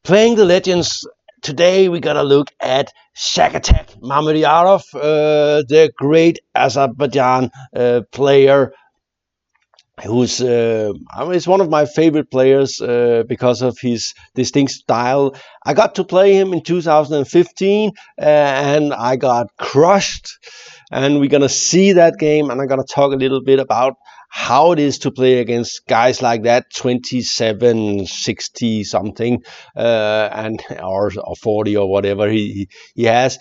Playing the legends, today we gotta look at Shakattack, Mamedyarov, the great Azerbaijan player, who's is one of my favorite players because of his distinct style. I got to play him in 2015 and I got crushed. And we're gonna see that game, and I'm gonna talk a little bit about how it is to play against guys like that, 27, 60 something, and or 40 or whatever he has.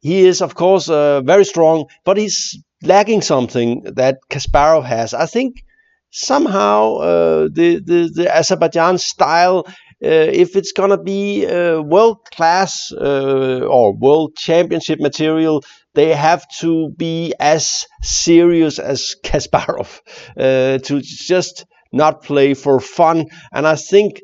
He is of course very strong, but he's lacking something that Kasparov has. I think somehow the Azerbaijan style, if it's gonna be world class or world championship material, they have to be as serious as Kasparov to just not play for fun. And I think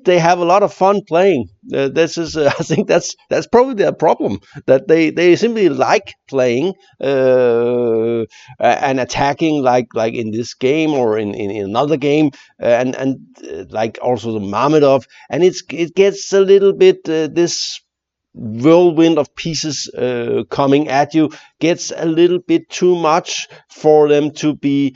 they have a lot of fun playing. This is, I think that's probably their problem, that they simply like playing and attacking, like in this game or in another game, and like also the Mamedyarov, and it gets a little bit this whirlwind of pieces coming at you gets a little bit too much for them to be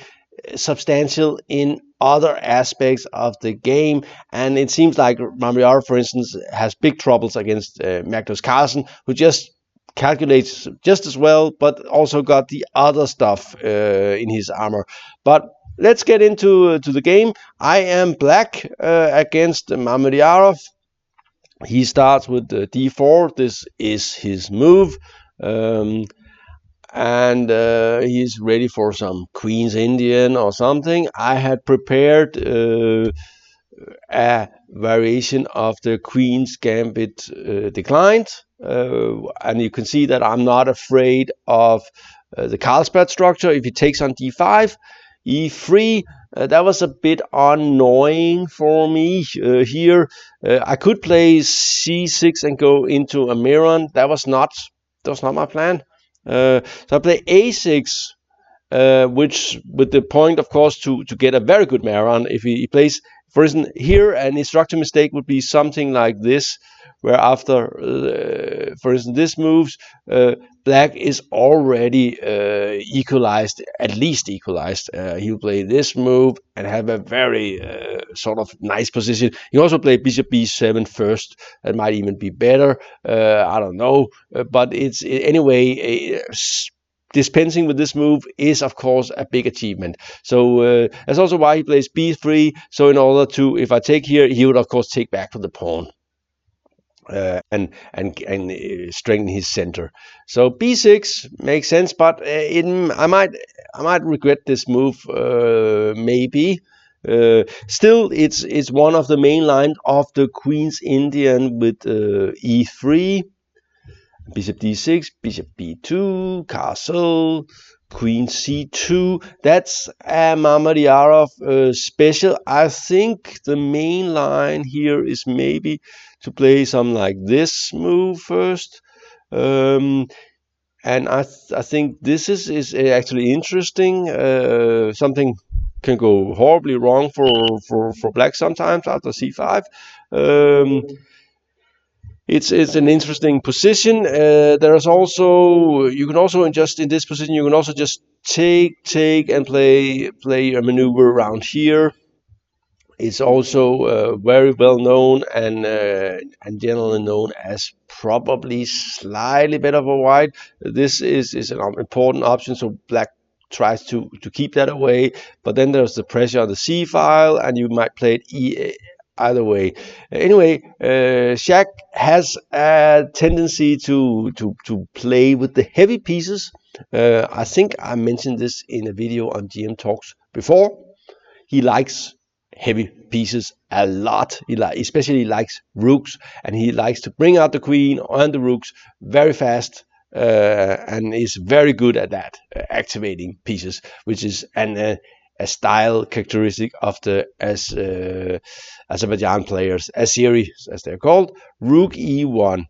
substantial in other aspects of the game. And it seems like Mamedyarov, for instance, has big troubles against Magnus Carlsen, who just calculates just as well, but also got the other stuff in his armor. But let's get into the game. I am black against Mamedyarov. He starts with the d4. This is his move. And he's ready for some Queen's Indian or something. I had prepared a variation of the Queen's Gambit declined. And you can see that I'm not afraid of the Carlsbad structure. If he takes on d5, e3, that was a bit annoying for me here. I could play c6 and go into a Miron. That was not my plan. So I play a6, which with the point, of course, to get a very good Maron. If he plays, for instance, here, an instructive mistake would be something like this, where after, for instance, this moves, black is already equalized, at least equalized. He'll play this move and have a very sort of nice position. He also play bishop b7 first. That might even be better. I don't know, but it's anyway. Dispensing with this move is, of course, a big achievement. So that's also why he plays b3. So in order to, if I take here, he would of course take back to the pawn. And strengthen his center. So b6 makes sense, but I might regret this move, maybe. Still, it's one of the main lines of the Queen's Indian with e3, bishop d6, bishop b2, castle, queen c2. That's a Mamedyarov special. I think the main line here is maybe to play some like this move first. And I think this is actually interesting. Something can go horribly wrong for black sometimes after c5. It's an interesting position. There's also, you can also just in this position, you can also just take and play a maneuver around here. It's also very well known and generally known as probably slightly better for white. This is an important option, so black tries to keep that away. But then there's the pressure on the c file, and you might play it either way. Anyway, Shak has a tendency to play with the heavy pieces. I think I mentioned this in a video on GM Talks before. He likes heavy pieces a lot. He especially likes rooks, and he likes to bring out the queen and the rooks very fast, and is very good at that, activating pieces, which is a style characteristic of the Azerbaijan players, Azeri as they're called. Rook e1.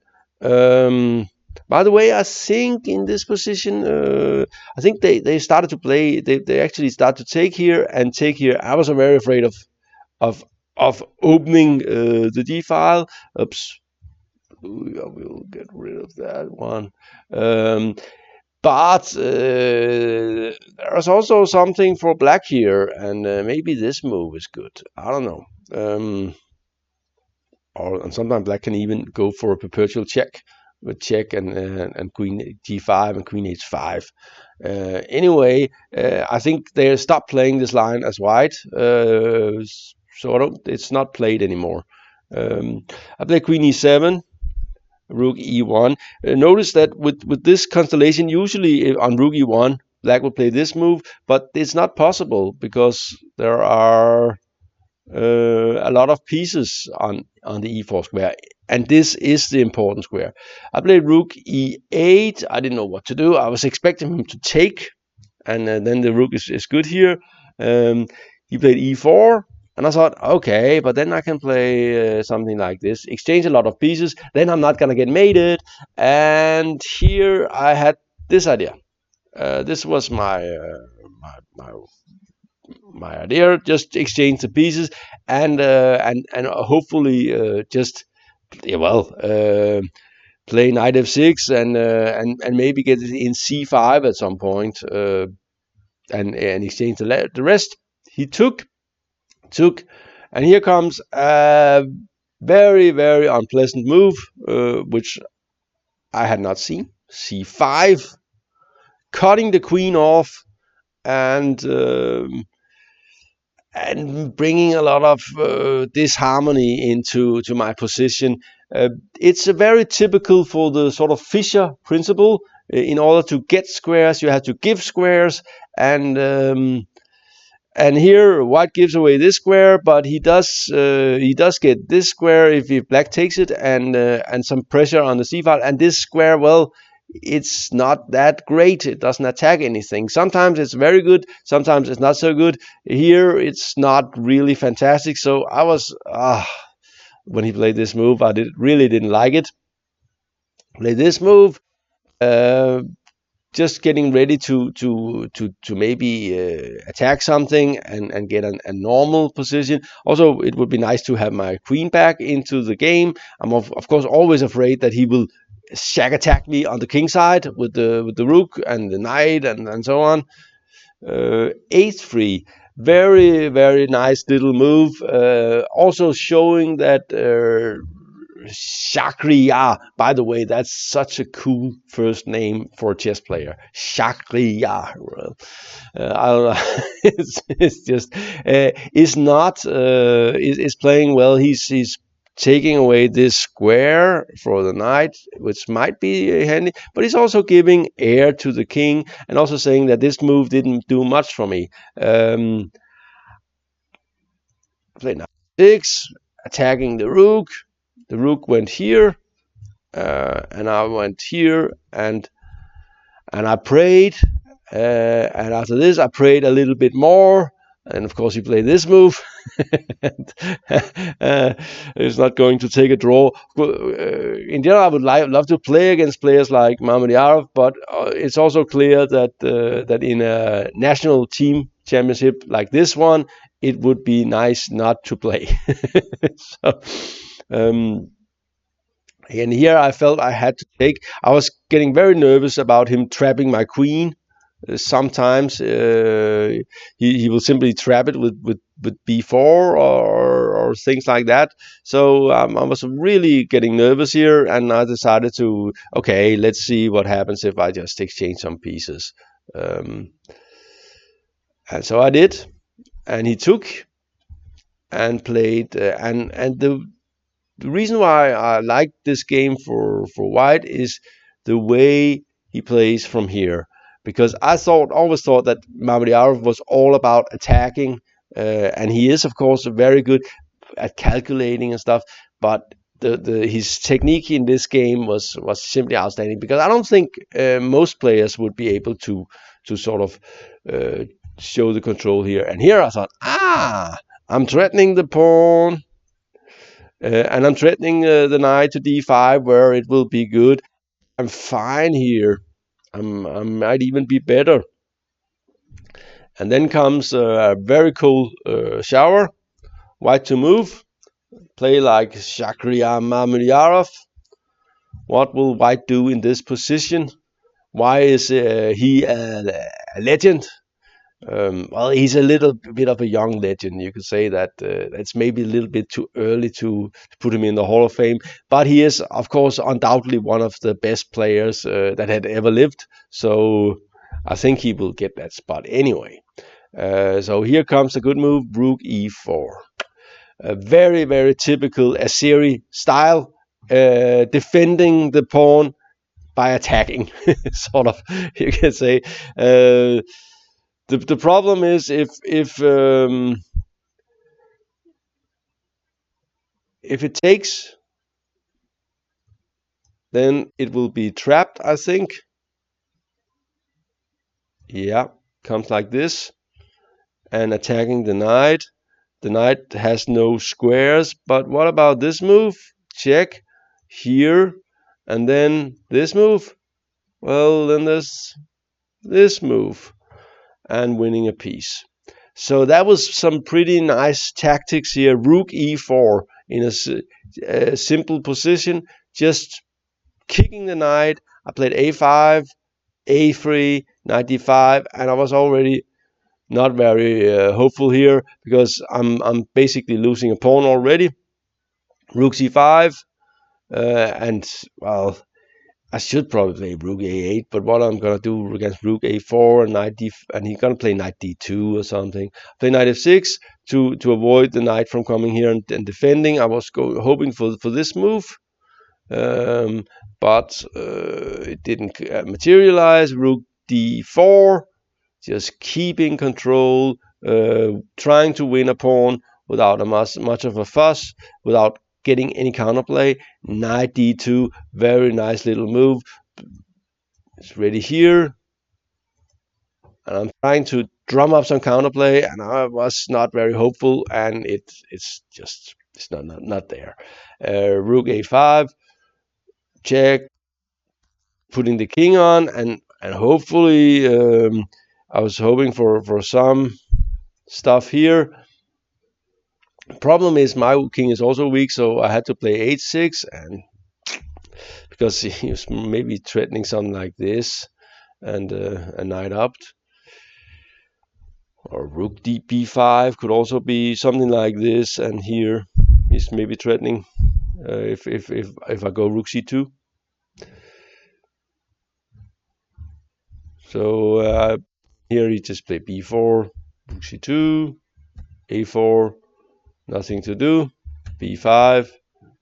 By the way, I think in this position, I think they started to play. They actually started to take here and take here. I was very afraid of of opening the D file. Oops, we'll get rid of that one. But there's also something for black here, and maybe this move is good. I don't know. And sometimes black can even go for a perpetual check with check and queen g5 and queen h5. Anyway, I think they stopped playing this line as white, so it's not played anymore. I play queen e7, rook e1. Notice that with this constellation, usually on rook e1, black will play this move, but it's not possible because there are a lot of pieces on the e4 square, and this is the important square. I played rook e8. I didn't know what to do. I was expecting him to take, and then the rook is good here. He played e4, and I thought, okay, but then I can play something like this, exchange a lot of pieces, then I'm not gonna get mated. And here I had this idea. This was my idea. Just exchange the pieces and hopefully just play knight f6 and maybe get it in c5 at some point, and exchange the rest. He took, and here comes a very, very unpleasant move, which I had not seen. c5, cutting the queen off, and bringing a lot of disharmony into my position. It's a very typical for the sort of Fischer principle. In order to get squares, you have to give squares, and here white gives away this square, but he does get this square if black takes it, and some pressure on the c file. And this square, well, it's not that great. It doesn't attack anything. Sometimes it's very good, sometimes it's not so good. Here it's not really fantastic. So I was when he played this move, I really didn't like it. Play this move, just getting ready to maybe attack something and get a normal position. Also, it would be nice to have my queen back into the game. I'm of course always afraid that he will Shak-attack me on the king side with the rook and the knight and so on. h3, very, very nice little move. Also showing that Shakriyar, by the way, that's such a cool first name for a chess player. Shakriyar. I don't know. it's just is playing well. He's taking away this square for the knight, which might be handy, but he's also giving heir to the king, and also saying that this move didn't do much for me. Play knight 6, attacking the rook. The rook went here, and I went here, and I prayed, and after this I prayed a little bit more, and of course he played this move. It's not going to take a draw. In general, I would love to play against players like Mamedyarov, but it's also clear that that in a national team championship like this one, it would be nice not to play. So, and here I felt I had to take. I was getting very nervous about him trapping my queen. Sometimes he will simply trap it with b4 or things like that. So I was really getting nervous here, and I decided to, okay, let's see what happens if I just exchange some pieces. And so I did, and he took and played, and the reason why I like this game for white is the way he plays from here. Because I always thought that Mamedyarov was all about attacking, and he is, of course, very good at calculating and stuff. But his technique in this game was simply outstanding. Because I don't think most players would be able to sort of show the control here. And here I thought, I'm threatening the pawn. And I'm threatening the knight to d5, where it will be good. I'm fine here. I might even be better. And then comes a very cool shower, White to move. Play like Shakriyar Mamedyarov. What will White do in this position? Why is he a legend? Well, he's a little bit of a young legend. You could say that it's maybe a little bit too early to put him in the Hall of Fame, but he is, of course, undoubtedly one of the best players that had ever lived. So I think he will get that spot anyway. So here comes a good move, Rook e4. A very, very typical Azeri style, defending the pawn by attacking, sort of, you can say. The problem is if it takes, then it will be trapped, I think. Yeah, comes like this, and attacking the knight. The knight has no squares, but what about this move? Check here, and then this move. Well, then there's this move, and winning a piece. So that was some pretty nice tactics here. Rook e4 in a simple position, just kicking the knight. I played a5, a3, knight d5, and I was already not very hopeful here because I'm basically losing a pawn already. Rook c5, and well, I should probably play Rook a8, but what I'm gonna do against Rook a4 and knight d, and he's gonna play knight d2 or something. Play knight f6 to avoid the knight from coming here and defending. I was hoping for this move, but it didn't materialize. Rook d4, just keeping control, trying to win a pawn without much of a fuss, without getting any counterplay. Knight d2, very nice little move. It's ready here, and I'm trying to drum up some counterplay, and I was not very hopeful, and it's not there. Rook a5, check, putting the king on, and hopefully I was hoping for some stuff here. Problem is my king is also weak, so I had to play h6, and because he was maybe threatening something like this, and a knight up, or rook b5 could also be something like this, and here he's maybe threatening if I go rook c2. So here he just played b4, rook c2, a4, nothing to do, b5,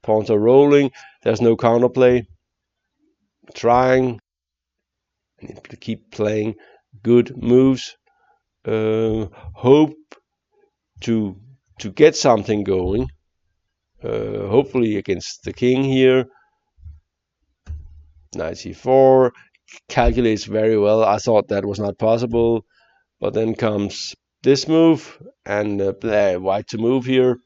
pawns are rolling, there's no counterplay, trying and to keep playing good moves, hope to get something going, hopefully against the king here. Knight c4, calculates very well. I thought that was not possible, but then comes this move, and white to move here.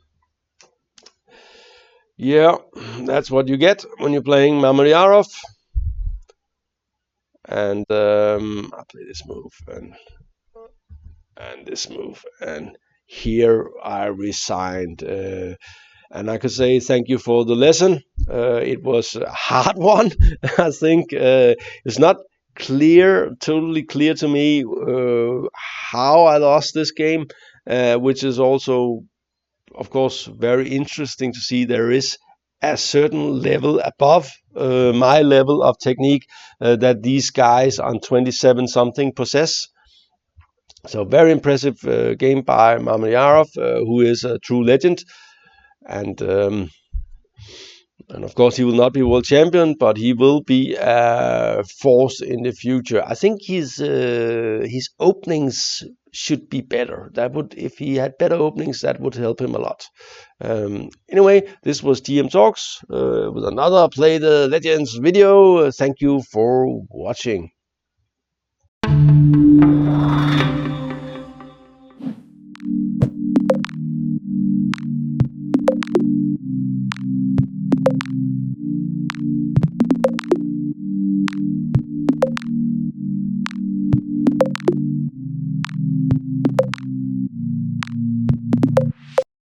Yeah, that's what you get when you're playing Mamedyarov. And I play this move and this move, and here I resigned. And I could say thank you for the lesson. It was a hard one. I think it's not totally clear to me how I lost this game, which is also, of course, very interesting to see. There is a certain level above my level of technique that these guys on 27 something possess. So very impressive game by Mamedyarov, who is a true legend, and of course he will not be world champion, but he will be a force in the future. I think his openings should be better. That would, if he had better openings, that would help him a lot. Anyway, this was TM Talks with another Play the Legends video. Thank you for watching.